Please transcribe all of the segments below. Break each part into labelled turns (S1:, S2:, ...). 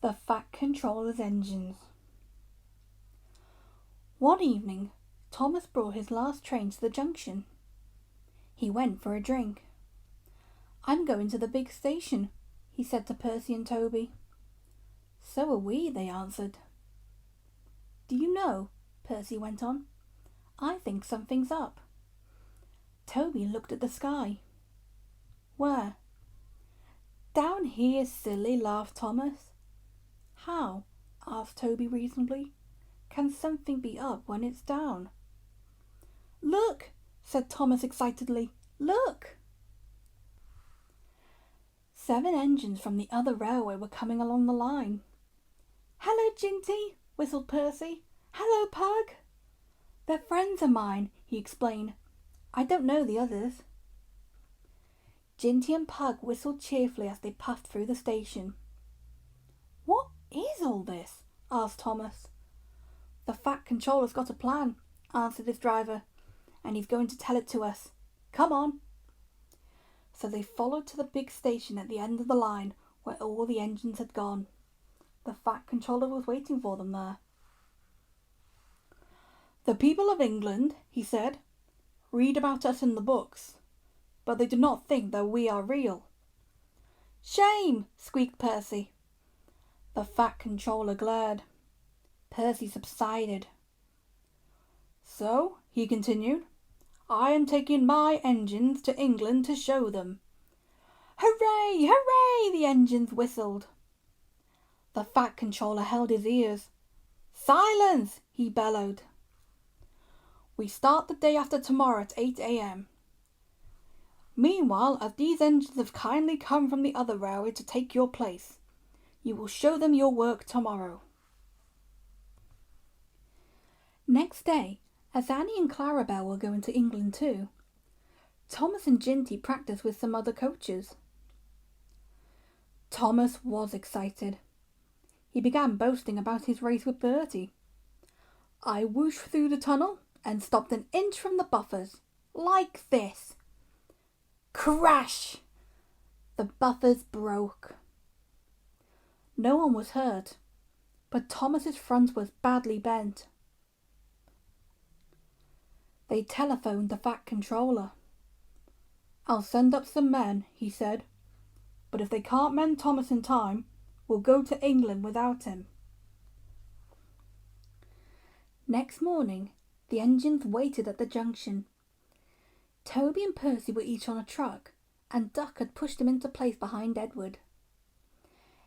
S1: The Fat Controller's Engines. One evening, Thomas brought his last train to the junction. He went for a drink. "I'm going to the big station," he said to Percy and Toby. "So are we," they answered. "Do you know," Percy went on, "I think something's up." Toby looked at the sky. "Where?" "Down here, silly," laughed Thomas. "How?" asked Toby reasonably. "Can something be up when it's down?" "Look!" said Thomas excitedly. "Look!" 7 engines from the other railway were coming along the line. "Hello, Ginty!" whistled Percy. "Hello, Pug!" "They're friends of mine," he explained. "I don't know the others." Ginty and Pug whistled cheerfully as they puffed through the station. "What is all this?" asked Thomas. "The Fat Controller's got a plan," answered his driver, "and he's going to tell it to us. Come on." So they followed to the big station at the end of the line where all the engines had gone. The Fat Controller was waiting for them there. "The people of England," he said, "read about us in the books, but they do not think that we are real." "Shame!" squeaked Percy. The Fat Controller glared. Percy subsided. "So," he continued, "I am taking my engines to England to show them." "Hooray! Hooray!" the engines whistled. The Fat Controller held his ears. "Silence!" he bellowed. "We start the day after tomorrow at 8 a.m. Meanwhile, as these engines have kindly come from the other railway to take your place, you will show them your work tomorrow." Next day, as Annie and Clarabel were going to England too, Thomas and Ginty practiced with some other coaches. Thomas was excited. He began boasting about his race with Bertie. "I whooshed through the tunnel and stopped an inch from the buffers, like this." Crash! The buffers broke. No one was hurt, but Thomas's front was badly bent. They telephoned the Fat Controller. "I'll send up some men," he said, "but if they can't mend Thomas in time, we'll go to England without him." Next morning, the engines waited at the junction. Toby and Percy were each on a truck, and Duck had pushed him into place behind Edward.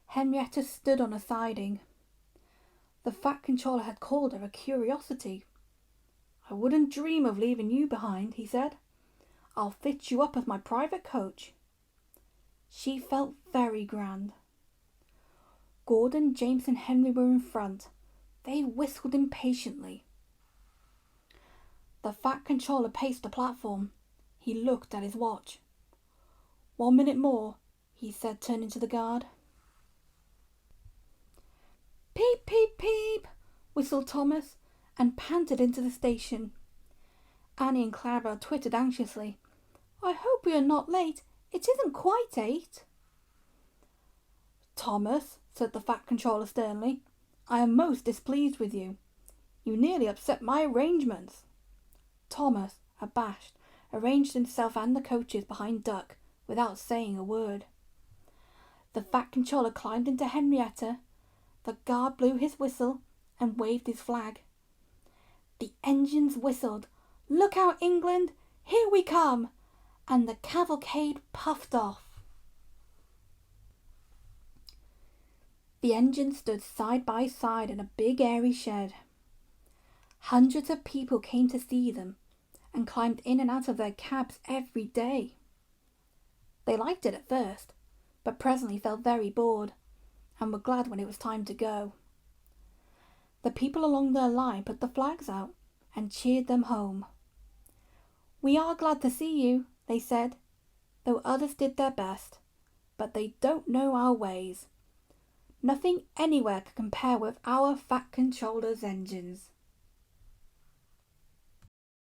S1: Henrietta stood on a siding. The Fat Controller had called her a curiosity. "I wouldn't dream of leaving you behind," he said. "I'll fit you up as my private coach." She felt very grand. Gordon, James and Henry were in front. They whistled impatiently. The Fat Controller paced the platform. He looked at his watch. "1 minute more," he said, turning to the guard. "Peep, peep, peep," whistled Thomas, and panted into the station. Annie and Clara twittered anxiously. "I hope we are not late. It isn't quite 8. "Thomas," said the Fat Controller sternly, "I am most displeased with you. You nearly upset my arrangements." Thomas, abashed, arranged himself and the coaches behind Duck without saying a word. The Fat Controller climbed into Henrietta. The guard blew his whistle and waved his flag. The engines whistled, "Look out, England! Here we come!" and the cavalcade puffed off. The engines stood side by side in a big airy shed. Hundreds of people came to see them and climbed in and out of their cabs every day. They liked it at first, but presently felt very bored and were glad when it was time to go. The people along their line put the flags out and cheered them home. "We are glad to see you," they said, "though others did their best, but they don't know our ways. Nothing anywhere can compare with our Fat Controller's engines."